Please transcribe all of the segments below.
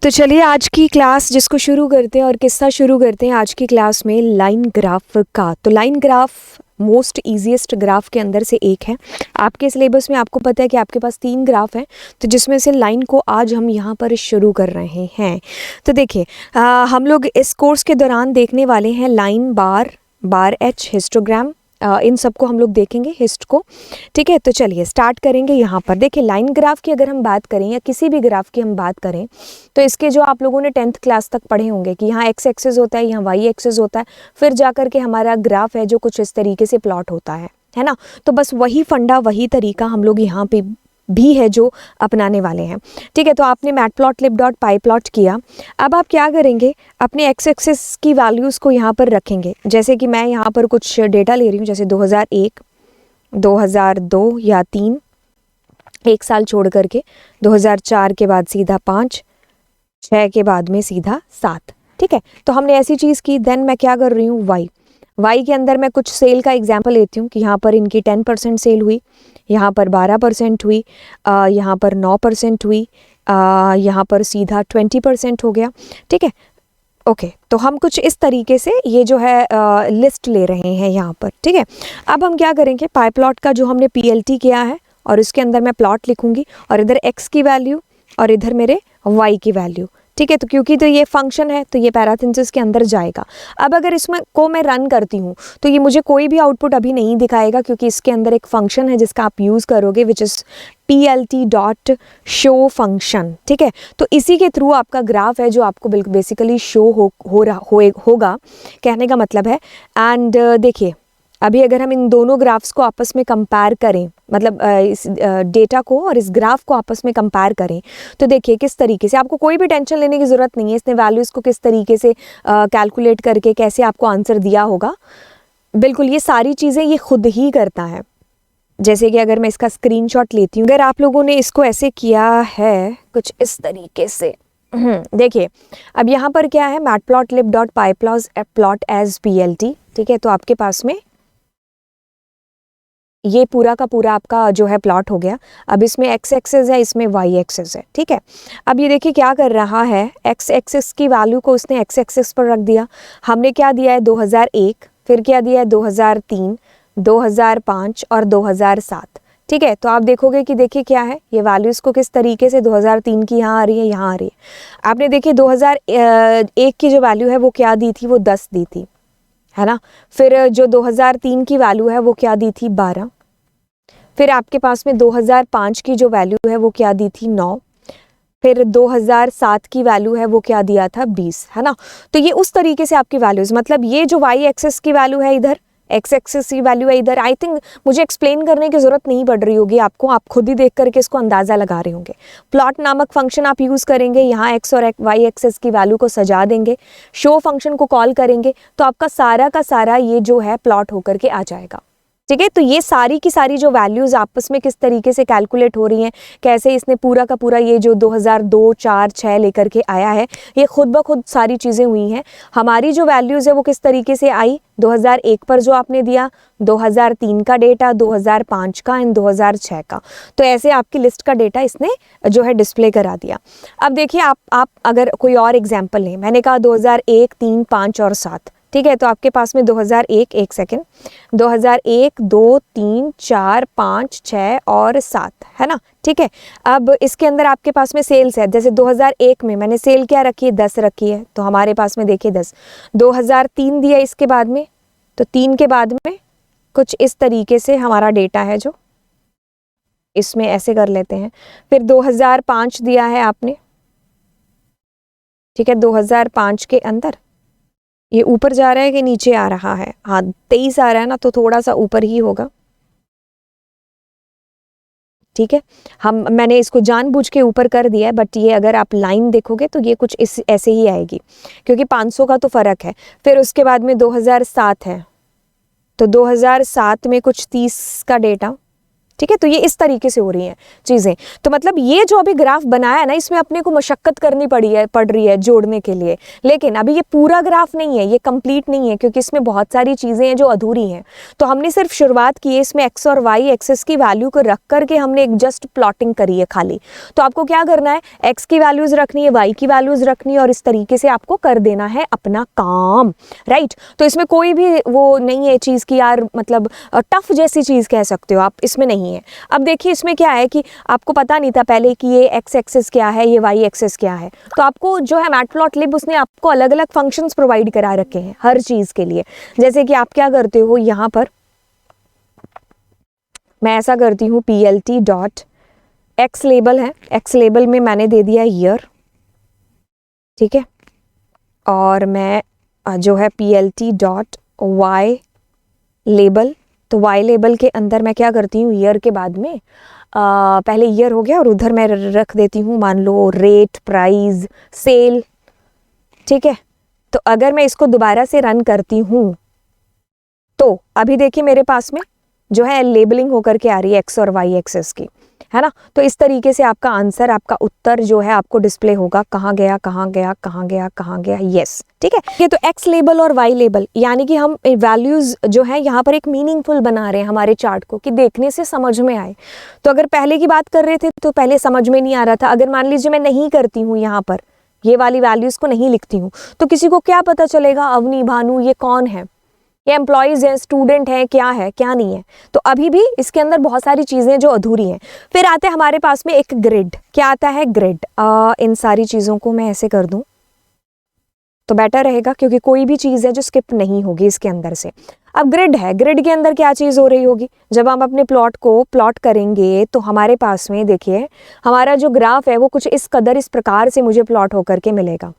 तो चलिए आज की क्लास जिसको शुरू करते हैं और किस्सा शुरू करते हैं आज की क्लास में लाइन ग्राफ का। तो line graph most easiest graph के अंदर से एक है। आपके सिलेबस में आपको पता है कि आपके पास 3 ग्राफ हैं, तो जिसमें से लाइन को आज हम यहाँ पर शुरू कर रहे हैं। तो देखिए हम लोग इस कोर्स के दौरान देखने वाले हैं लाइन बार एच हिस्टोग्राम, इन सबको हम लोग देखेंगे हिस्ट को। ठीक है, तो चलिए स्टार्ट करेंगे। यहाँ पर देखिए लाइन ग्राफ की अगर हम बात करें या किसी भी ग्राफ की हम बात करें तो इसके जो आप लोगों ने 10th क्लास तक पढ़े होंगे कि यहाँ एक्स एक्सिस होता है, यहाँ वाई एक्सिस होता है, फिर जाकर के हमारा ग्राफ है जो कुछ इस तरीके से प्लॉट होता है ना। तो बस वही फंडा वही तरीका हम लोग यहाँ पे भी है जो अपनाने वाले हैं। ठीक है, तो आपने मैटप्लॉटलिब.py प्लॉट किया। अब आप क्या करेंगे, अपने एक्स एक्सिस की वैल्यूज़ को यहाँ पर रखेंगे। जैसे कि मैं यहाँ पर कुछ डेटा ले रही हूँ, जैसे 2001, 2002 या 3, एक साल छोड़ करके 2004 के बाद सीधा 5, 6 के बाद में सीधा 7। ठीक है, तो हमने ऐसी चीज़ की। देन मैं क्या कर रही हूँ, वाई के अंदर मैं कुछ सेल का एग्जाम्पल लेती हूँ कि यहाँ पर इनकी 10% सेल हुई, यहाँ पर 12% हुई, यहाँ पर 9% हुई, यहाँ पर सीधा 20% हो गया। ठीक है, ओके, तो हम कुछ इस तरीके से ये जो है लिस्ट ले रहे हैं यहाँ पर। ठीक है, अब हम क्या करेंगे, पाई प्लॉट का जो हमने PLT किया है और इसके अंदर मैं प्लॉट लिखूंगी और इधर x की वैल्यू और इधर मेरे y की वैल्यू। ठीक है, तो क्योंकि तो ये फंक्शन है तो ये पैराथेसिस के अंदर जाएगा। अब अगर इसमें को मैं रन करती हूँ तो ये मुझे कोई भी आउटपुट अभी नहीं दिखाएगा, क्योंकि इसके अंदर एक फंक्शन है जिसका आप यूज़ करोगे विच इज़ PLT.show फंक्शन। ठीक है, तो इसी के थ्रू आपका ग्राफ है जो आपको बेसिकली शो होगा, कहने का मतलब है। एंड देखिए अभी अगर हम इन दोनों ग्राफ्स को आपस में कंपेयर करें, मतलब इस डेटा को और इस ग्राफ को आपस में कंपेयर करें, तो देखिए किस तरीके से, आपको कोई भी टेंशन लेने की ज़रूरत नहीं है। इसने वैल्यूज़ को किस तरीके से कैलकुलेट करके कैसे आपको आंसर दिया होगा, बिल्कुल ये सारी चीज़ें ये खुद ही करता है। जैसे कि अगर मैं इसका स्क्रीनशॉट लेती हूँ, अगर आप लोगों ने इसको ऐसे किया है कुछ इस तरीके से, देखिए अब यहाँ पर क्या है, मैटप्लॉटलिब.py प्लॉट एज PLT। ठीक है, तो आपके पास में ये पूरा का पूरा आपका जो है प्लॉट हो गया। अब इसमें x एक्सिस है, इसमें y एक्सिस है। ठीक है, अब ये देखिए क्या कर रहा है, x एक्सिस की वैल्यू को उसने x एक्सिस पर रख दिया। हमने क्या दिया है 2001, फिर क्या दिया है 2003, 2005 और 2007। ठीक है, तो आप देखोगे कि देखिए क्या है, ये वैल्यूज़ को किस तरीके से 2003 की यहाँ आ रही है, यहाँ आ रही है। आपने देखिए 2001 की जो वैल्यू है वो क्या दी थी, वो 10 दी थी, है ना। फिर जो 2003 की वैल्यू है वो क्या दी थी, 12। फिर आपके पास में 2005 की जो वैल्यू है वो क्या दी थी, 9। फिर 2007 की वैल्यू है वो क्या दिया था, 20, है ना। तो ये उस तरीके से आपकी वैल्यूज, मतलब ये जो y एक्सिस की वैल्यू है इधर, x एक्सिस की वैल्यू है इधर। आई थिंक मुझे एक्सप्लेन करने की जरूरत नहीं पड़ रही होगी आपको, आप खुद ही देख करके इसको अंदाजा लगा रहे होंगे। प्लॉट नामक फंक्शन आप यूज करेंगे, यहाँ x और y एक्सिस की वैल्यू को सजा देंगे, शो फंक्शन को कॉल करेंगे, तो आपका सारा का सारा ये जो है प्लॉट होकर के आ जाएगा। ठीक है, तो ये सारी की सारी जो वैल्यूज़ आपस में किस तरीके से कैलकुलेट हो रही हैं, कैसे इसने पूरा का पूरा ये जो 2002, 4, 6 लेकर के आया है, ये खुद ब खुद सारी चीज़ें हुई हैं। हमारी जो वैल्यूज़ है वो किस तरीके से आई, 2001 पर जो आपने दिया, 2003 का डेटा, 2005 का एंड 2006 का। तो ऐसे आपकी लिस्ट का डेटा इसने जो है डिस्प्ले करा दिया। अब देखिए आप अगर कोई और एग्जाम्पल लें, मैंने कहा 2001, 3, 5 और 7। ठीक है, तो आपके पास में 2001, एक सेकेंड, 2001, 2, 3, 4, 5, 6 और 7, है ना। ठीक है, अब इसके अंदर आपके पास में सेल्स है, जैसे 2001 में मैंने सेल क्या रखी है, 10 रखी है, तो हमारे पास में देखिए 10। 2003 दिया इसके बाद में, तो 3 के बाद में कुछ इस तरीके से हमारा डेटा है जो इसमें ऐसे कर लेते हैं। फिर 2005 दिया है आपने। ठीक है, 2005 के अंदर ये ऊपर जा रहा है कि नीचे आ रहा है, हाँ 23 आ रहा है ना, तो थोड़ा सा ऊपर ही होगा। ठीक है, मैंने इसको जानबूझ के ऊपर कर दिया है, बट ये अगर आप लाइन देखोगे तो ये कुछ इस ऐसे ही आएगी, क्योंकि 500 का तो फ़र्क है। फिर उसके बाद में 2007 है, तो 2007 में कुछ 30 का डेटा। ठीक है। तो ये इस तरीके से हो रही हैं चीज़ें। तो मतलब ये जो अभी ग्राफ बनाया है ना, इसमें अपने को मशक्कत करनी पड़ रही है जोड़ने के लिए, लेकिन अभी ये पूरा ग्राफ नहीं है, ये कंप्लीट नहीं है, क्योंकि इसमें बहुत सारी चीज़ें हैं जो अधूरी हैं। तो हमने सिर्फ शुरुआत की है, इसमें एक्स और वाई एक्सेस की वैल्यू को रख करके हमने एक जस्ट प्लॉटिंग करी है खाली। तो आपको क्या करना है, एक्स की वैल्यूज़ रखनी है, वाई की वैल्यूज़ रखनी है, और इस तरीके से आपको कर देना है अपना काम, राइट। तो इसमें कोई भी वो नहीं है चीज़ की यार मतलब टफ जैसी चीज़ कह सकते हो आप, इसमें नहीं है। अब देखिए इसमें क्या है कि आपको पता नहीं था पहले कि ये एक्स एक्सेस क्या है, ये वाई एक्सेस क्या है। तो आपको जो है मैटप्लॉटलिब उसने आपको अलग अलग फंक्शंस प्रोवाइड करा रखे हैं हर चीज़ के लिए। जैसे कि आप क्या करते हो, यहाँ पर मैं ऐसा करती हूँ, PLT डॉट एक्स लेबल है, एक्स लेबल में मैंने दे दिया ईयर, ठीक है। और मैं जो है PLT डॉट वाई लेबल, तो वाई लेबल के अंदर मैं क्या करती हूँ, ईयर के बाद में पहले ईयर हो गया और उधर मैं रख देती हूँ मान लो रेट, प्राइस, सेल, ठीक है। तो अगर मैं इसको दोबारा से रन करती हूँ तो अभी देखिए मेरे पास में जो है लेबलिंग होकर के आ रही है एक्स और वाई एक्सेस की, है ना। तो इस तरीके से आपका आंसर, आपका उत्तर जो है आपको डिस्प्ले होगा, कहाँ गया कहाँ गया कहाँ गया कहाँ गया, यस, ठीक है। ये तो एक्स लेबल और वाई लेबल, यानी कि हम वैल्यूज जो है यहाँ पर एक मीनिंगफुल बना रहे हैं हमारे चार्ट को, कि देखने से समझ में आए। तो अगर पहले की बात कर रहे थे तो पहले समझ में नहीं आ रहा था। अगर मान लीजिए मैं नहीं करती हूँ, यहाँ पर ये वाली वैल्यूज को नहीं लिखती हूँ, तो किसी को क्या पता चलेगा अवनी, भानु ये कौन है, ये एम्प्लॉयज़ हैं, स्टूडेंट हैं, क्या है क्या नहीं है। तो अभी भी इसके अंदर बहुत सारी चीज़ें जो अधूरी हैं। फिर आते हैं हमारे पास में एक ग्रिड, क्या आता है ग्रिड। इन सारी चीज़ों को मैं ऐसे कर दूं तो बेटर रहेगा, क्योंकि कोई भी चीज़ है जो स्किप नहीं होगी इसके अंदर से। अब ग्रिड है, ग्रिड के अंदर क्या चीज़ हो रही होगी, जब हम अपने प्लॉट को प्लॉट करेंगे तो हमारे पास में देखिए हमारा जो ग्राफ है वो कुछ इस कदर, इस प्रकार से मुझे प्लॉट होकर के मिलेगा।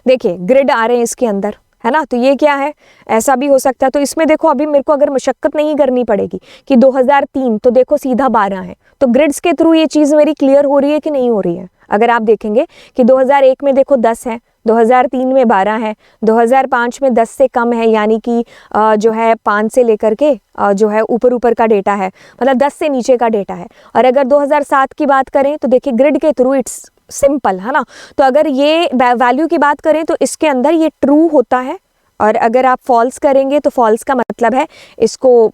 देखिए ग्रिड आ रहे हैं इसके अंदर, है ना। तो ये क्या है, ऐसा भी हो सकता है। तो इसमें देखो अभी मेरे को अगर मशक्कत नहीं करनी पड़ेगी कि 2003, तो देखो सीधा 12 है। तो ग्रिड्स के थ्रू ये चीज़ मेरी क्लियर हो रही है कि नहीं हो रही है। अगर आप देखेंगे कि 2001 में देखो 10 है, 2003 में 12 है, 2005 में 10 से कम है, यानी कि जो है 5 से लेकर के जो है ऊपर का डेटा है, मतलब 10 से नीचे का डेटा है। और अगर 2007 की बात करें तो देखिए ग्रिड के थ्रू इट्स सिंपल, है ना। तो अगर ये वैल्यू की बात करें तो इसके अंदर ये ट्रू होता है, और अगर आप फॉल्स करेंगे तो फॉल्स का मतलब है इसको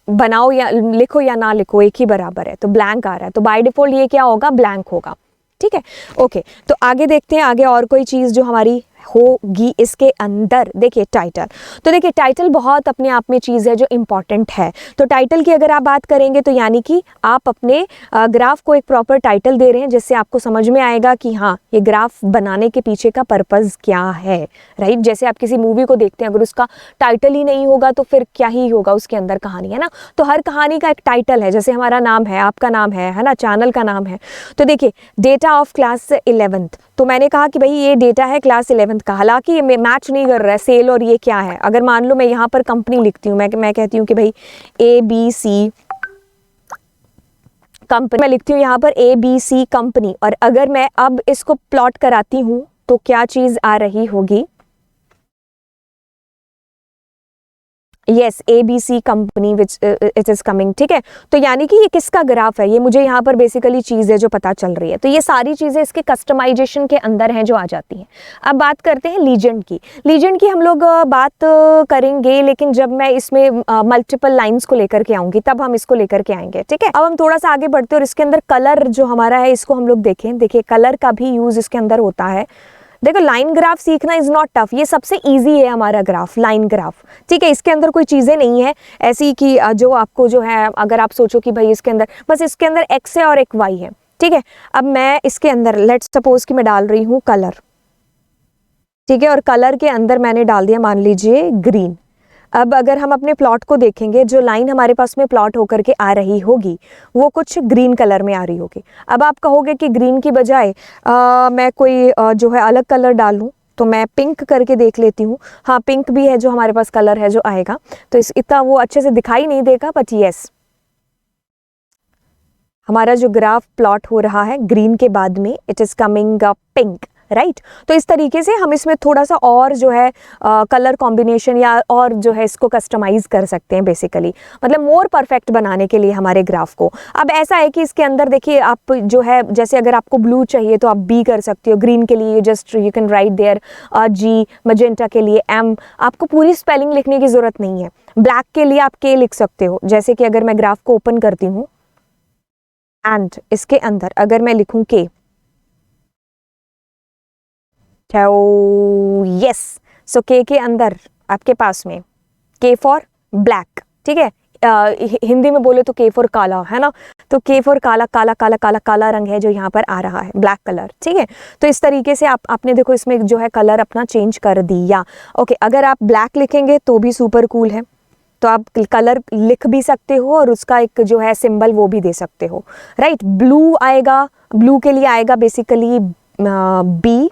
बनाओ या लिखो या ना लिखो एक ही बराबर है। तो ब्लैंक आ रहा है, तो बाय डिफॉल्ट ये क्या होगा, ब्लैंक होगा, ठीक है। ओके, तो आगे देखते हैं, आगे और कोई चीज़ जो हमारी होगी इसके अंदर। देखिए टाइटल, तो देखिए टाइटल बहुत अपने आप में चीज़ है जो इम्पॉर्टेंट है। तो टाइटल की अगर आप बात करेंगे तो यानी कि आप अपने ग्राफ को एक प्रॉपर टाइटल दे रहे हैं, जिससे आपको समझ में आएगा कि हाँ ये ग्राफ बनाने के पीछे का पर्पज़ क्या है, राइट। जैसे आप किसी मूवी को देखते हैं, अगर उसका टाइटल ही नहीं होगा तो फिर क्या ही होगा उसके अंदर कहानी, है ना। तो हर कहानी का एक टाइटल है, जैसे हमारा नाम है, आपका नाम है ना, चैनल का नाम है। तो देखिए डेटा ऑफ क्लास 11th, तो मैंने कहा कि भाई ये डेटा है क्लास 11th का, हालांकि ये मैच नहीं कर रहा है सेल और ये क्या है। अगर मान लो मैं यहाँ पर कंपनी लिखती हूँ, मैं कहती हूँ कि भाई ABC कंपनी, मैं लिखती हूँ यहाँ पर ABC कंपनी, और अगर मैं अब इसको प्लॉट कराती हूँ तो क्या चीज़ आ रही होगी, yes ABC company which it is coming, ठीक है। तो यानी कि ये किसका ग्राफ है, ये मुझे यहाँ पर बेसिकली चीज़ है जो पता चल रही है। तो ये सारी चीज़ें इसके कस्टमाइजेशन के अंदर हैं जो आ जाती हैं। अब बात करते हैं लीजेंड की। लीजेंड की हम लोग बात करेंगे, लेकिन जब मैं इसमें मल्टीपल लाइन्स को लेकर के आऊँगी तब हम इसको लेकर के आएंगे, ठीक है। अब हम थोड़ा सा आगे बढ़ते हैं और इसके अंदर कलर जो हमारा है इसको हम लोग देखें। देखिए कलर का भी यूज़ इसके अंदर होता है। देखो लाइन ग्राफ सीखना इज नॉट टफ, ये सबसे इजी है हमारा ग्राफ, लाइन ग्राफ, ठीक है। इसके अंदर कोई चीज़ें नहीं है ऐसी कि जो आपको जो है, अगर आप सोचो कि भाई इसके अंदर बस इसके अंदर एक्स है और एक वाई है, ठीक है। अब मैं इसके अंदर लेट्स सपोज कि मैं डाल रही हूँ कलर, ठीक है, और कलर के अंदर मैंने डाल दिया मान लीजिए ग्रीन। अब अगर हम अपने प्लॉट को देखेंगे, जो लाइन हमारे पास में प्लॉट होकर के आ रही होगी वो कुछ ग्रीन कलर में आ रही होगी। अब आप कहोगे कि ग्रीन की बजाय मैं कोई जो है अलग कलर डालूं, तो मैं पिंक करके देख लेती हूँ। हाँ पिंक भी है जो हमारे पास कलर है जो आएगा, तो इतना वो अच्छे से दिखाई नहीं देगा, बट यस हमारा जो ग्राफ प्लॉट हो रहा है ग्रीन के बाद में it is coming pink, right. तो इस तरीके से हम इसमें थोड़ा सा और जो है कलर कॉम्बिनेशन या और जो है इसको कस्टमाइज कर सकते हैं बेसिकली, मतलब मोर परफेक्ट बनाने के लिए हमारे ग्राफ को। अब ऐसा है कि इसके अंदर देखिए आप जो है, जैसे अगर आपको ब्लू चाहिए तो आप बी कर सकते हो, ग्रीन के लिए just you can write there G, magenta के लिए एम, आपको पूरी स्पेलिंग लिखने की जरूरत नहीं है। ब्लैक के लिए आप के लिख सकते हो, जैसे कि अगर मैं ग्राफ को ओपन करती हूँ एंड इसके अंदर अगर मैं लिखूं के, यस, सो के अंदर आपके पास में के फॉर ब्लैक, ठीक है, हिंदी में बोले तो के फॉर काला, है ना, तो के फॉर काला, काला काला काला काला रंग है जो यहाँ पर आ रहा है, ब्लैक कलर, ठीक है। तो इस तरीके से आपने देखो इसमें जो है कलर अपना चेंज कर दिया। ओके, अगर आप ब्लैक लिखेंगे तो भी सुपर कूल है, तो आप कलर लिख भी सकते हो और उसका एक जो है सिंबल वो भी दे सकते हो, राइट। ब्लू आएगा, ब्लू के लिए आएगा बेसिकली बी,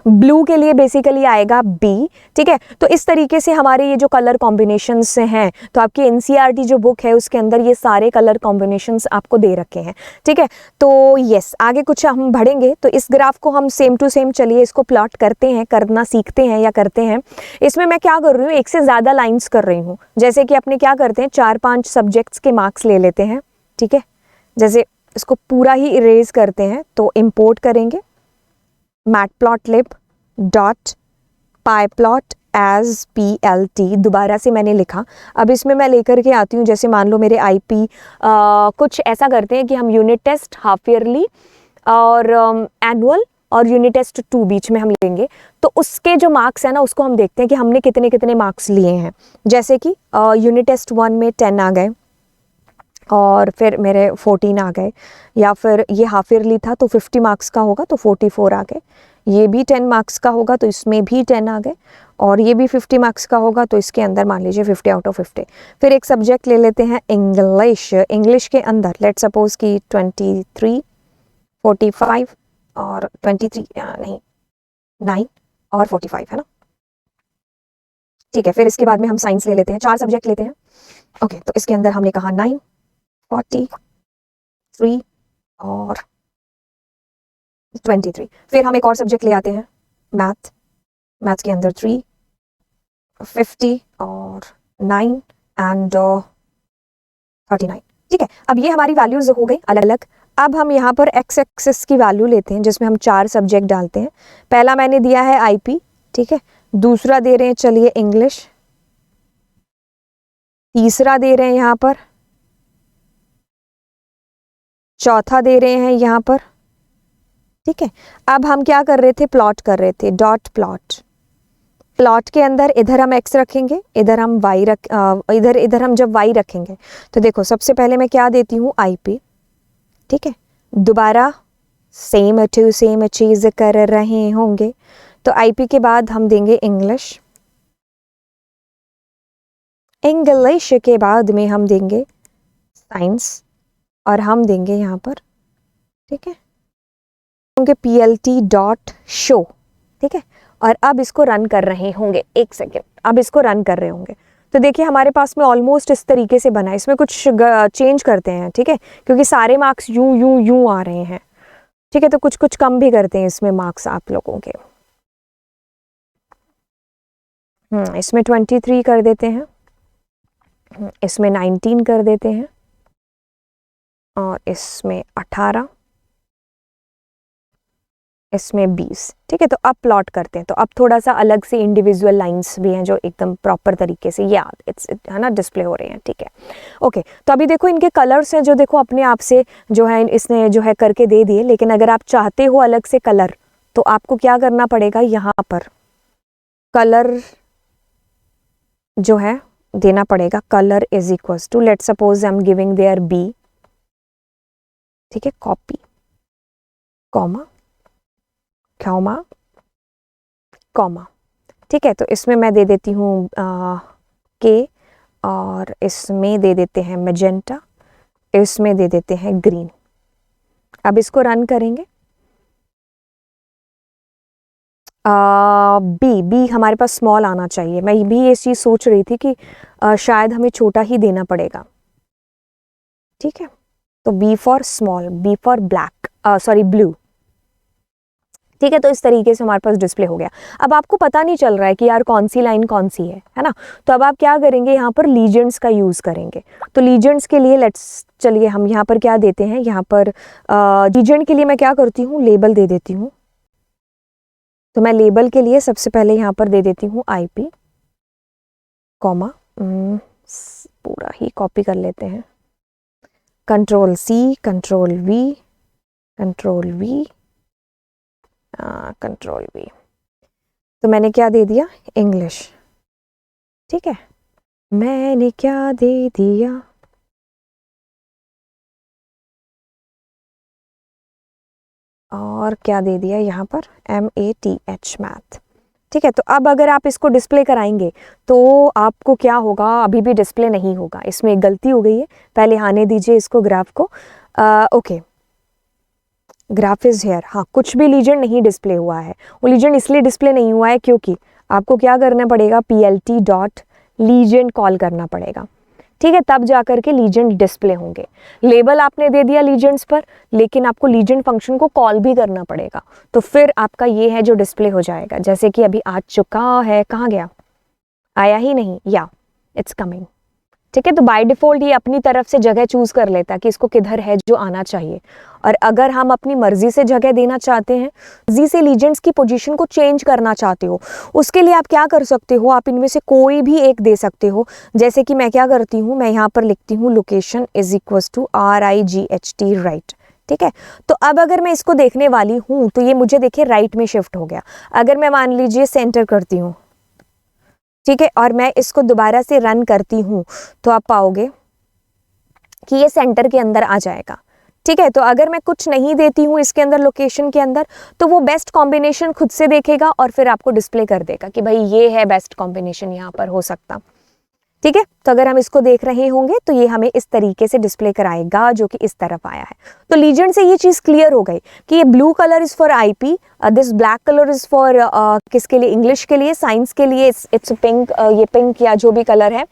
ब्लू के लिए बेसिकली आएगा बी, ठीक है। तो इस तरीके से हमारे ये जो कलर कॉम्बिनेशंस हैं, तो आपकी एनसीईआरटी जो बुक है उसके अंदर ये सारे कलर कॉम्बिनेशंस आपको दे रखे हैं, ठीक है। तो यस, आगे कुछ हम बढ़ेंगे तो इस ग्राफ को हम सेम टू सेम चलिए इसको प्लॉट करते हैं, करना सीखते हैं या करते हैं। इसमें मैं क्या कर रही हूँ, एक से ज़्यादा लाइन्स कर रही हूँ, जैसे कि अपने क्या करते हैं 4-5 सब्जेक्ट्स के मार्क्स ले लेते हैं, ठीक है। जैसे इसको पूरा ही इरेज करते हैं तो इम्पोर्ट करेंगे matplotlib dot pyplot as PLT, दोबारा से मैंने लिखा। अब इसमें मैं लेकर के आती हूँ, जैसे मान लो मेरे IP कुछ ऐसा करते हैं कि हम यूनिट टेस्ट हाफ ईयरली और एनुअल और यूनिट टेस्ट 2 बीच में हम लेंगे, तो उसके जो मार्क्स है ना उसको हम देखते हैं कि हमने कितने कितने मार्क्स लिए हैं। जैसे कि यूनिट टेस्ट 1 में 10 आ गए और फिर मेरे 14 आ गए, या फिर ये हाफ ईयरली था तो 50 मार्क्स का होगा तो 44 आ गए, ये भी 10 मार्क्स का होगा तो इसमें भी 10 आ गए, और ये भी 50 मार्क्स का होगा तो इसके अंदर मान लीजिए 50 आउट ऑफ 50। फिर एक सब्जेक्ट ले लेते हैं इंग्लिश, इंग्लिश के अंदर लेट्स सपोज कि 23, 45 और 23 नहीं 9 और 45 है ना, ठीक है। फिर इसके बाद में हम साइंस ले लेते हैं, 4 सब्जेक्ट लेते हैं। ओके, तो इसके अंदर हमने कहा 9, 43 और 23। फिर हम एक और सब्जेक्ट ले आते हैं मैथ, मैथ्स के अंदर 3, 50 और 9 एंड 39, ठीक है। अब ये हमारी वैल्यूज हो गई अलग अलग। अब हम यहाँ पर एक्स एक्सिस की वैल्यू लेते हैं जिसमें हम 4 सब्जेक्ट डालते हैं। पहला मैंने दिया है IP, ठीक है, दूसरा दे रहे हैं चलिए इंग्लिश, तीसरा दे रहे हैं यहाँ पर, चौथा दे रहे हैं यहाँ पर, ठीक है। अब हम क्या कर रहे थे, प्लॉट कर रहे थे, डॉट प्लॉट, प्लॉट के अंदर इधर हम x रखेंगे, इधर हम y इधर हम जब y रखेंगे तो देखो सबसे पहले मैं क्या देती हूँ IP, ठीक है। दोबारा सेम टू सेम चीज कर रहे होंगे तो IP के बाद हम देंगे इंग्लिश, इंग्लिश के बाद में हम देंगे साइंस और हम देंगे यहाँ पर, ठीक है, होंगे PLT डॉट शो, ठीक है। और अब इसको रन कर रहे होंगे, एक सेकेंड, अब इसको रन कर रहे होंगे तो देखिए हमारे पास में ऑलमोस्ट इस तरीके से बना है। इसमें कुछ चेंज करते हैं, ठीक है, क्योंकि सारे मार्क्स यूं आ रहे हैं, ठीक है, तो कुछ कुछ कम भी करते हैं इसमें मार्क्स आप लोगों के। इसमें 23 कर देते हैं, इसमें 19 कर देते हैं और इसमें 18, इसमें 20, ठीक है। तो अब प्लॉट करते हैं, तो अब थोड़ा सा अलग से इंडिविजुअल लाइंस भी हैं जो एकदम प्रॉपर तरीके से है ना डिस्प्ले हो रहे हैं, ठीक है। ओके, तो अभी देखो इनके कलर्स हैं जो देखो अपने आप से जो है इसने जो है करके दे दिए, लेकिन अगर आप चाहते हो अलग से कलर तो आपको क्या करना पड़ेगा, यहाँ पर कलर जो है देना पड़ेगा, colour is equals to let suppose I am giving there B, ठीक है, कॉपी कॉमा कॉमा, ठीक है। तो इसमें मैं दे देती हूँ K और इसमें दे देते हैं मैजेंटा, इसमें दे देते हैं ग्रीन। अब इसको रन करेंगे, बी हमारे पास स्मॉल आना चाहिए। मैं भी ये चीज़ सोच रही थी कि शायद हमें छोटा ही देना पड़ेगा, ठीक है। तो B for small, B for black, sorry blue, ठीक है। तो इस तरीके से हमारे पास डिस्प्ले हो गया। अब आपको पता नहीं चल रहा है कि यार कौन सी लाइन कौन सी है ना। तो अब आप क्या करेंगे, यहाँ पर लीजेंड्स का यूज़ करेंगे। तो लीजेंड्स के लिए चलिए हम यहाँ पर क्या देते हैं, यहाँ पर लीजेंड के लिए मैं क्या करती हूँ, लेबल दे देती हूँ। तो मैं लेबल के लिए सबसे पहले यहाँ पर दे देती हूँ IP, कॉमा, पूरा ही कॉपी कर लेते हैं, Ctrl+C, Ctrl+V, Ctrl+V, Ctrl+V। तो मैंने क्या दे दिया, इंग्लिश। ठीक है, मैंने क्या दे दिया, और क्या दे दिया यहाँ पर, MATH, मैथ। ठीक है। तो अब अगर आप इसको डिस्प्ले कराएंगे तो आपको क्या होगा, अभी भी डिस्प्ले नहीं होगा। इसमें एक गलती हो गई है, पहले आने दीजिए इसको, ग्राफ को। Okay, graph is here. हाँ, कुछ भी लीजेंड नहीं डिस्प्ले हुआ है। वो लीजेंड इसलिए डिस्प्ले नहीं हुआ है क्योंकि आपको क्या करना पड़ेगा, PLT.legend कॉल करना पड़ेगा। ठीक है, तब जा करके लीजेंड डिस्प्ले होंगे। लेबल आपने दे दिया लीजेंड्स पर, लेकिन आपको लीजेंड फंक्शन को कॉल भी करना पड़ेगा। तो फिर आपका ये है जो डिस्प्ले हो जाएगा, जैसे कि अभी आ चुका है। कहाँ गया, आया ही नहीं, या इट्स कमिंग। ठीक है। तो बाय डिफॉल्ट ये अपनी तरफ से जगह चूज कर लेता है कि इसको किधर है जो आना चाहिए। और अगर हम अपनी मर्जी से जगह देना चाहते हैं, मर्जी से लीजेंड्स की पोजीशन को चेंज करना चाहते हो, उसके लिए आप क्या कर सकते हो, आप इनमें से कोई भी एक दे सकते हो। जैसे कि मैं क्या करती हूँ, मैं यहाँ पर लिखती हूँ location is equals to RIGHT, right. ठीक है। तो अब अगर मैं इसको देखने वाली हूँ तो ये मुझे देखिए राइट में शिफ्ट हो गया। अगर मैं मान लीजिए सेंटर करती हूँ, ठीक है, और मैं इसको दोबारा से रन करती हूँ, तो आप पाओगे कि ये सेंटर के अंदर आ जाएगा। ठीक है। तो अगर मैं कुछ नहीं देती हूँ इसके अंदर, लोकेशन के अंदर, तो वो बेस्ट कॉम्बिनेशन खुद से देखेगा और फिर आपको डिस्प्ले कर देगा कि भाई ये है बेस्ट कॉम्बिनेशन यहाँ पर हो सकता। ठीक है। तो अगर हम इसको देख रहे होंगे तो ये हमें इस तरीके से डिस्प्ले कराएगा, जो कि इस तरफ आया है। तो लीजेंड से ये चीज़ क्लियर हो गई कि ये blue colour is for IP, this black colour is for किसके लिए, इंग्लिश के लिए, साइंस के लिए इट्स पिंक, ये पिंक या जो भी कलर है,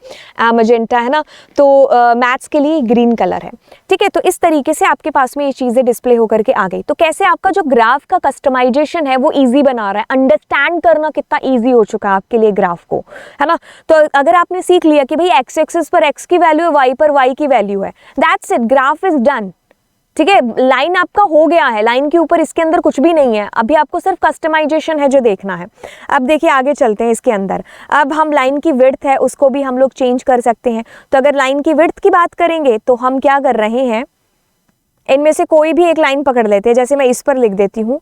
मजेंटा है ना, तो मैथ्स के लिए ग्रीन कलर है। ठीक है। तो इस तरीके से आपके पास में ये चीज़ें डिस्प्ले होकर के आ गई। तो कैसे आपका जो ग्राफ का कस्टमाइजेशन है वो ईजी बना रहा है, अंडरस्टैंड करना कितना ईजी हो चुका है आपके लिए ग्राफ को, है ना। तो अगर आपने सीख लिया कि भाई एक्स एक्सिस पर एक्स की वैल्यू है, वाई पर वाई की वैल्यू है, that's it, graph is done. ठीक है, लाइन आपका हो गया है, लाइन के ऊपर इसके अंदर कुछ भी नहीं है। अभी आपको सिर्फ कस्टमाइजेशन है जो देखना है। अब देखिए आगे चलते हैं इसके अंदर। अब हम लाइन की विड्थ है उसको भी हम लोग चेंज कर सकते हैं। तो अगर लाइन की विड्थ की बात करेंगे तो हम क्या कर रहे हैं, इनमें से कोई भी एक लाइन पकड़ लेते हैं। जैसे मैं इस पर लिख देती हूं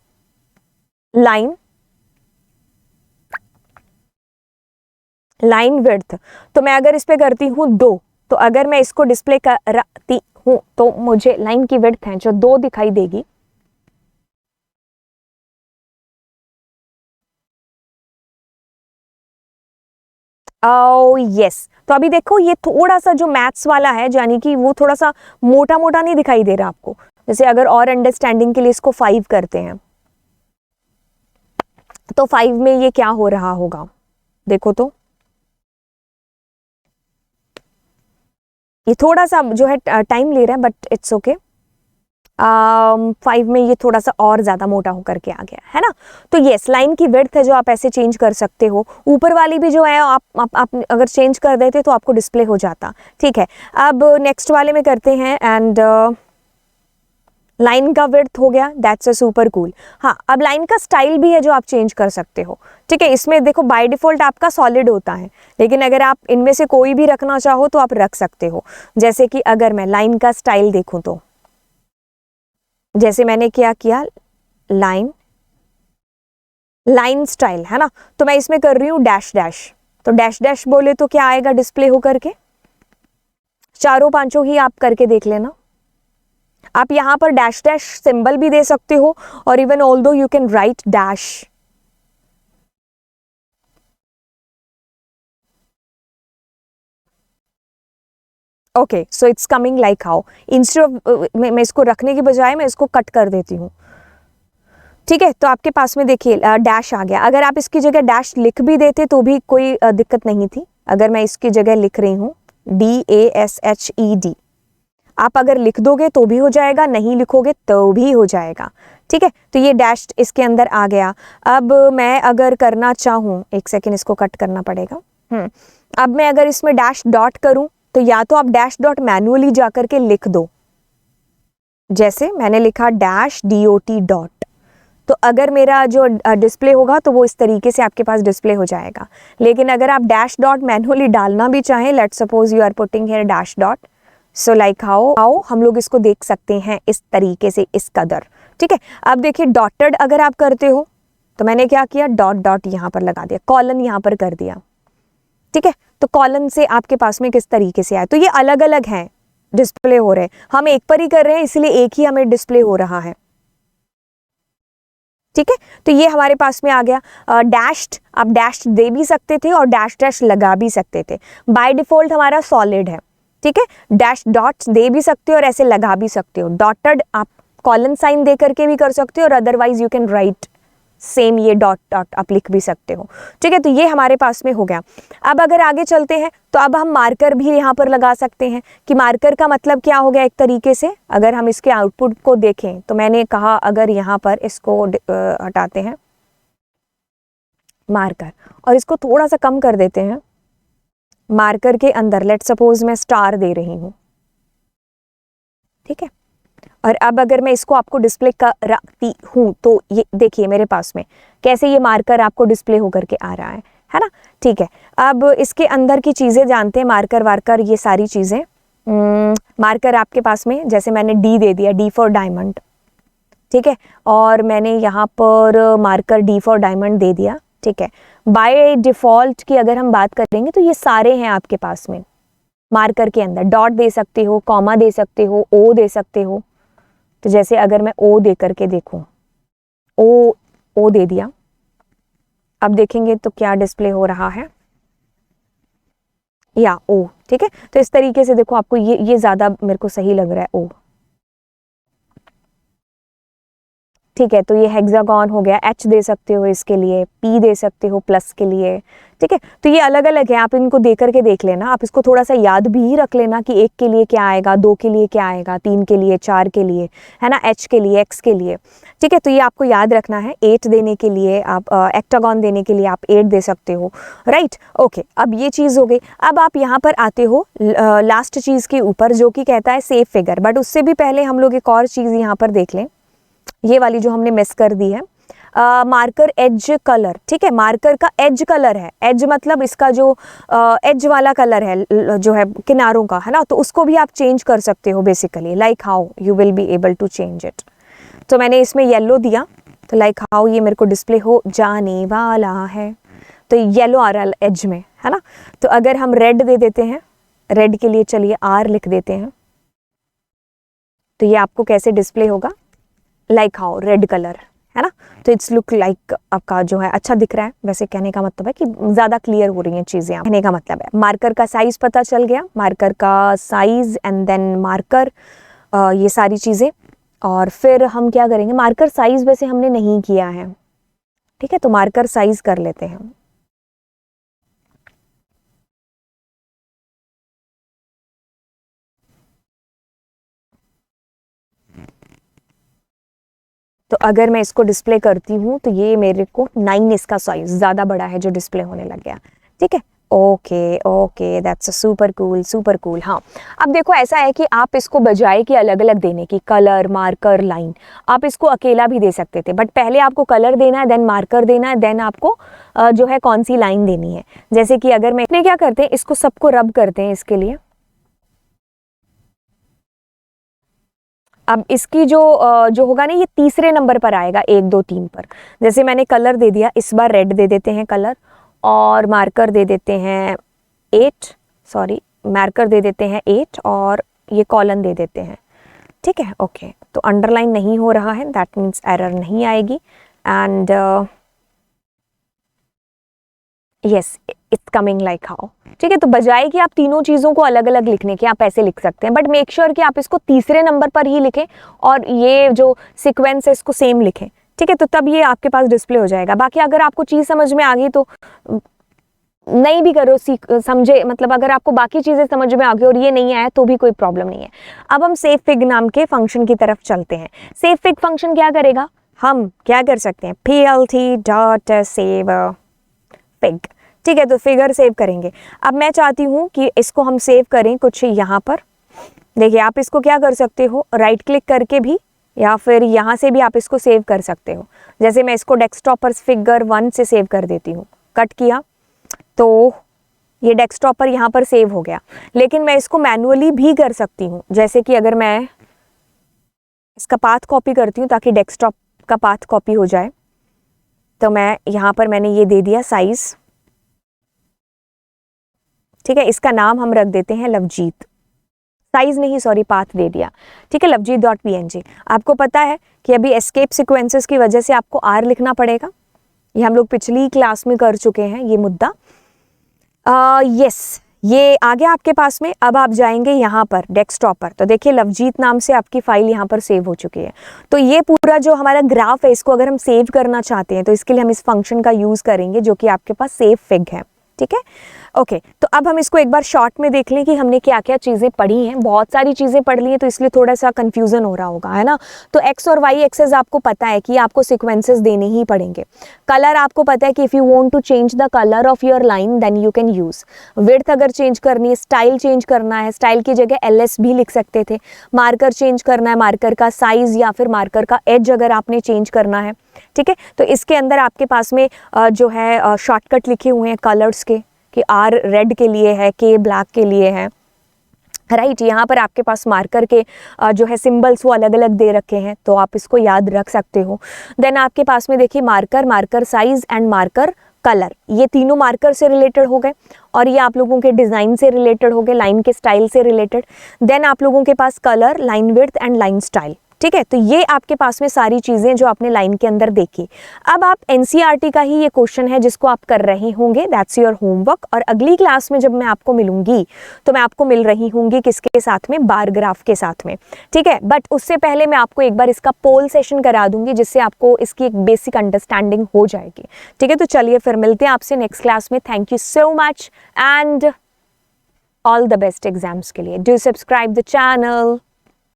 लाइन विड्थ, तो मैं अगर इस पे करती हूँ 2, तो अगर मैं इसको डिस्प्ले करती हूँ तो मुझे लाइन की विड्थ है जो 2 दिखाई देगी। यस। तो अभी देखो ये थोड़ा सा जो मैथ्स वाला है, यानी कि वो थोड़ा सा मोटा मोटा नहीं दिखाई दे रहा आपको। जैसे अगर और अंडरस्टैंडिंग के लिए इसको 5 करते हैं, तो 5 में ये क्या हो रहा होगा, देखो तो ये थोड़ा सा जो है टाइम ले रहा है, बट इट्स ओके। 5 में ये थोड़ा सा और ज़्यादा मोटा होकर के आ गया है ना। तो येस, लाइन की विड्थ है जो आप ऐसे चेंज कर सकते हो। ऊपर वाली भी जो है आप अगर चेंज कर देते तो आपको डिस्प्ले हो जाता। ठीक है। अब नेक्स्ट वाले में करते हैं, एंड लाइन का विड्थ हो गया, दैट्स अ सुपर कूल। हाँ, अब लाइन का स्टाइल भी है जो आप चेंज कर सकते हो। ठीक है, इसमें देखो बाय डिफॉल्ट आपका सॉलिड होता है, लेकिन अगर आप इनमें से कोई भी रखना चाहो तो आप रख सकते हो। जैसे कि अगर मैं लाइन का स्टाइल देखूं तो जैसे मैंने क्या किया, लाइन स्टाइल है ना, तो मैं इसमें कर रही हूं डैश डैश। तो डैश डैश बोले तो क्या आएगा डिस्प्ले हो करके, चारों पांचों ही आप करके देख लेना। आप यहां पर डैश डैश सिंबल भी दे सकते हो, और even although you can right dash. Okay, so it's coming like how, instead of मैं इसको रखने की बजाय मैं इसको कट कर देती हूँ। ठीक है, तो आपके पास में देखिए डैश आ गया। अगर आप इसकी जगह डैश लिख भी देते तो भी कोई दिक्कत नहीं थी। अगर मैं इसकी जगह लिख रही हूँ DASHED, आप अगर लिख दोगे तो भी हो जाएगा, नहीं लिखोगे तो भी हो जाएगा। ठीक है, तो ये डैश इसके अंदर आ गया। अब मैं अगर करना चाहूँ, एक सेकेंड इसको कट करना पड़ेगा। अब मैं अगर इसमें डैश डॉट करूँ तो या तो आप डैश डॉट मैनुअली जा करके लिख दो, जैसे मैंने लिखा डैश DOT डॉट, तो अगर मेरा जो डिस्प्ले होगा तो वो इस तरीके से आपके पास डिस्प्ले हो जाएगा। लेकिन अगर आप डैश डॉट मैनुअली डालना भी चाहें, let's suppose you are putting here dash dot, so like how हम लोग इसको देख सकते हैं इस तरीके से, इस कदर। ठीक है, अब देखिए डॉटेड अगर आप करते हो तो मैंने क्या किया, डॉट डॉट यहाँ पर लगा दिया, कॉलन यहाँ पर कर दिया। ठीक है, तो कॉलन से आपके पास में किस तरीके से आया, तो ये अलग अलग हैं, डिस्प्ले हो रहे हैं। हम एक पर ही कर रहे हैं इसलिए एक ही हमें डिस्प्ले हो रहा है। ठीक है, तो ये हमारे पास में आ गया। डैश्ड, आप डैश दे भी सकते थे और डैश डैश लगा भी सकते थे। बाय डिफॉल्ट हमारा सॉलिड है। ठीक है, डैश डॉट्स दे भी सकते हो और ऐसे लगा भी सकते हो। डॉटेड आप कॉलन साइन दे करके भी कर सकते हो और otherwise you can right same, ये डॉट डॉट आप लिख भी सकते हो। ठीक है, तो ये हमारे पास में हो गया। अब अगर आगे चलते हैं तो अब हम मार्कर भी यहाँ पर लगा सकते हैं कि मार्कर का मतलब क्या हो गया एक तरीके से। अगर हम इसके आउटपुट को देखें तो मैंने कहा अगर यहाँ पर इसको हटाते हैं मार्कर और इसको थोड़ा सा कम कर देते हैं, मार्कर के अंदर लेट सपोज मैं स्टार दे रही हूँ। ठीक है, और अब अगर मैं इसको आपको डिस्प्ले करती हूँ तो ये देखिए मेरे पास में कैसे ये मार्कर आपको डिस्प्ले होकर के आ रहा है ना। ठीक है, अब इसके अंदर की चीज़ें जानते हैं, मार्कर वार्कर ये सारी चीज़ें। मार्कर आपके पास में जैसे मैंने D दे दिया, D फॉर डायमंड। ठीक है, और मैंने यहाँ पर मार्कर D फॉर डायमंड दे दिया। ठीक है, बाय डिफ़ॉल्ट की अगर हम बात करेंगे तो ये सारे हैं आपके पास में मार्कर के अंदर। डॉट दे सकते हो, कॉमा दे सकते हो, O दे सकते हो। तो जैसे अगर मैं O दे करके देखूं, O दे दिया, अब देखेंगे तो क्या डिस्प्ले हो रहा है, या O। ठीक है, तो इस तरीके से देखो आपको ये ज़्यादा मेरे को सही लग रहा है O। ठीक है, तो ये हेक्सागॉन हो गया। H दे सकते हो इसके लिए, P दे सकते हो प्लस के लिए। ठीक है, तो ये अलग अलग है, आप इनको दे करके देख लेना। आप इसको थोड़ा सा याद भी रख लेना कि 1 के लिए क्या आएगा, 2 के लिए क्या आएगा, 3 के लिए, 4 के लिए, है ना, H के लिए, X के लिए। ठीक है, तो ये आपको याद रखना है। 8 देने के लिए आप एक्टागॉन देने के लिए आप 8 दे सकते हो, राइट। ओके, अब ये चीज़ हो गई। अब आप यहाँ पर आते हो लास्ट चीज़ के ऊपर जो कि कहता है सेव फिगर। बट उससे भी पहले हम लोग एक और चीज़ यहाँ पर देख लें, ये वाली जो हमने मिस कर दी है, मार्कर एज कलर। ठीक है, मार्कर का एज कलर है, एज मतलब इसका जो एज वाला कलर है जो है किनारों का, है ना, तो उसको भी आप चेंज कर सकते हो basically, like how you will be able to change it. तो मैंने इसमें येलो दिया, तो लाइक हाउ ये मेरे को डिस्प्ले हो जाने वाला है, तो येलो आ रहा है एज में, है ना। तो अगर हम रेड दे देते हैं, रेड के लिए चलिए R लिख देते हैं, तो ये आपको कैसे डिस्प्ले होगा, लाइक हाउ रेड कलर, है ना। तो इट्स लुक लाइक आपका जो है अच्छा दिख रहा है। वैसे कहने का मतलब है कि ज़्यादा क्लियर हो रही हैं चीज़ें, कहने का मतलब है। मार्कर का साइज़ पता चल गया, मार्कर का साइज़ एंड देन मार्कर, ये सारी चीज़ें। और फिर हम क्या करेंगे, मार्कर साइज़ वैसे हमने नहीं किया है। ठीक है, तो मार्कर साइज़ कर लेते हैं। तो अगर मैं इसको डिस्प्ले करती हूँ तो ये मेरे को 9 इसका साइज ज़्यादा बड़ा है जो डिस्प्ले होने लग गया। ठीक है, okay okay, that's super cool. हाँ, अब देखो ऐसा है कि आप इसको बजाय कि अलग अलग देने की, कलर, मार्कर, लाइन, आप इसको अकेला भी दे सकते थे। बट पहले आपको कलर देना है, देन मार्कर देना है, देन आपको जो है कौन सी लाइन देनी है। जैसे कि अगर मैं क्या करते हैं, इसको सबको रब करते हैं इसके लिए। अब इसकी जो होगा ना, ये तीसरे नंबर पर आएगा, 1 2 3 पर। जैसे मैंने कलर दे दिया, इस बार रेड दे देते हैं कलर, और मार्कर दे देते हैं 8 और ये कॉलन दे देते हैं। ठीक है, ओके, तो अंडरलाइन नहीं हो रहा है, दैट मीन्स एरर नहीं आएगी। And yes, it's coming like how. ठीक है, तो बजाय कि आप तीनों चीज़ों को अलग अलग लिखने के, आप ऐसे लिख सकते हैं, बट मेक श्योर कि आप इसको तीसरे नंबर पर ही लिखें और ये जो सीक्वेंस है इसको सेम लिखें। ठीक है, तो तब ये आपके पास डिस्प्ले हो जाएगा। बाकी अगर आपको चीज़ समझ में आ गई तो नहीं भी करो समझे, मतलब अगर आपको बाकी चीज़ें समझ में आ गई और ये नहीं आया तो भी कोई प्रॉब्लम नहीं है। अब हम सेव फिग नाम के फंक्शन की तरफ चलते हैं। सेव फिग फंक्शन क्या करेगा, हम क्या कर सकते हैं, plt.save फिग, ठीक है, तो फिगर सेव करेंगे। अब मैं चाहती हूँ कि इसको हम सेव करें कुछ यहाँ पर। देखिए आप इसको क्या कर सकते हो, राइट क्लिक करके भी या फिर यहाँ से भी आप इसको सेव कर सकते हो। जैसे मैं इसको डेस्कटॉप पर फिगर 1 से सेव कर देती हूँ, कट किया तो ये डेस्कटॉप पर यहाँ पर सेव हो गया। लेकिन मैं इसको मैनुअली भी कर सकती हूँ, जैसे कि अगर मैं इसका पाथ कॉपी करती हूँ ताकि डेस्कटॉप का पाथ कॉपी हो जाए, तो मैं यहाँ पर मैंने ये दे दिया साइज, ठीक है, इसका नाम हम रख देते हैं लवजीत, साइज नहीं सॉरी पाथ दे दिया, ठीक है, lovejeet.png। आपको पता है कि अभी एस्केप सीक्वेंसेस की वजह से आपको R लिखना पड़ेगा, ये हम लोग पिछली क्लास में कर चुके हैं ये मुद्दा। यस ये आ गया आपके पास में। अब आप जाएंगे यहाँ पर डेस्कटॉप पर, तो देखिए लवजीत नाम से आपकी फाइल यहाँ पर सेव हो चुकी है। तो ये पूरा जो हमारा ग्राफ है इसको अगर हम सेव करना चाहते हैं तो इसके लिए हम इस फंक्शन का यूज़ करेंगे जो कि आपके पास सेव फिग है, ठीक है, ओके। तो अब हम इसको एक बार शॉर्ट में देख लें कि हमने क्या क्या चीज़ें पढ़ी हैं। बहुत सारी चीज़ें पढ़ ली हैं तो इसलिए थोड़ा सा कन्फ्यूज़न हो रहा होगा, है ना। तो एक्स और वाई एक्सेस आपको पता है कि आपको सीक्वेंसेस देने ही पड़ेंगे। कलर आपको पता है कि if you want to change the colour of your line then you can use. Width अगर चेंज करनी है, स्टाइल चेंज करना है, स्टाइल की जगह LS भी लिख सकते थे। मार्कर चेंज करना है, मार्कर का साइज़ या फिर मार्कर का एज अगर आपने चेंज करना है, ठीक है, तो इसके अंदर आपके पास में जो है शॉर्टकट लिखे हुए हैं कलर्स के, कि R रेड के लिए है, K ब्लैक के लिए है, राइट। यहाँ पर आपके पास मार्कर के जो है सिंबल्स वो अलग अलग दे रखे हैं, तो आप इसको याद रख सकते हो। देन आपके पास में देखिए marker, marker size and marker colour, ये तीनों मार्कर से रिलेटेड हो गए और ये आप लोगों के डिज़ाइन से रिलेटेड हो गए, लाइन के स्टाइल से रिलेटेड। देन आप लोगों के पास colour, line width and line style, ठीक है, तो ये आपके पास में सारी चीज़ें जो आपने लाइन के अंदर देखी। अब आप NCERT का ही ये क्वेश्चन है जिसको आप कर रहे होंगे, दैट्स योर होमवर्क। और अगली क्लास में जब मैं आपको मिलूंगी तो मैं आपको मिल रही होंगी किसके साथ में, बार ग्राफ के साथ में, ठीक है। बट उससे पहले मैं आपको एक बार इसका पोल सेशन करा दूंगी जिससे आपको इसकी एक बेसिक अंडरस्टैंडिंग हो जाएगी, ठीक है। तो चलिए फिर मिलते हैं आपसे नेक्स्ट क्लास में। Thank you so much and all the best exams के लिए। Do subscribe the channel.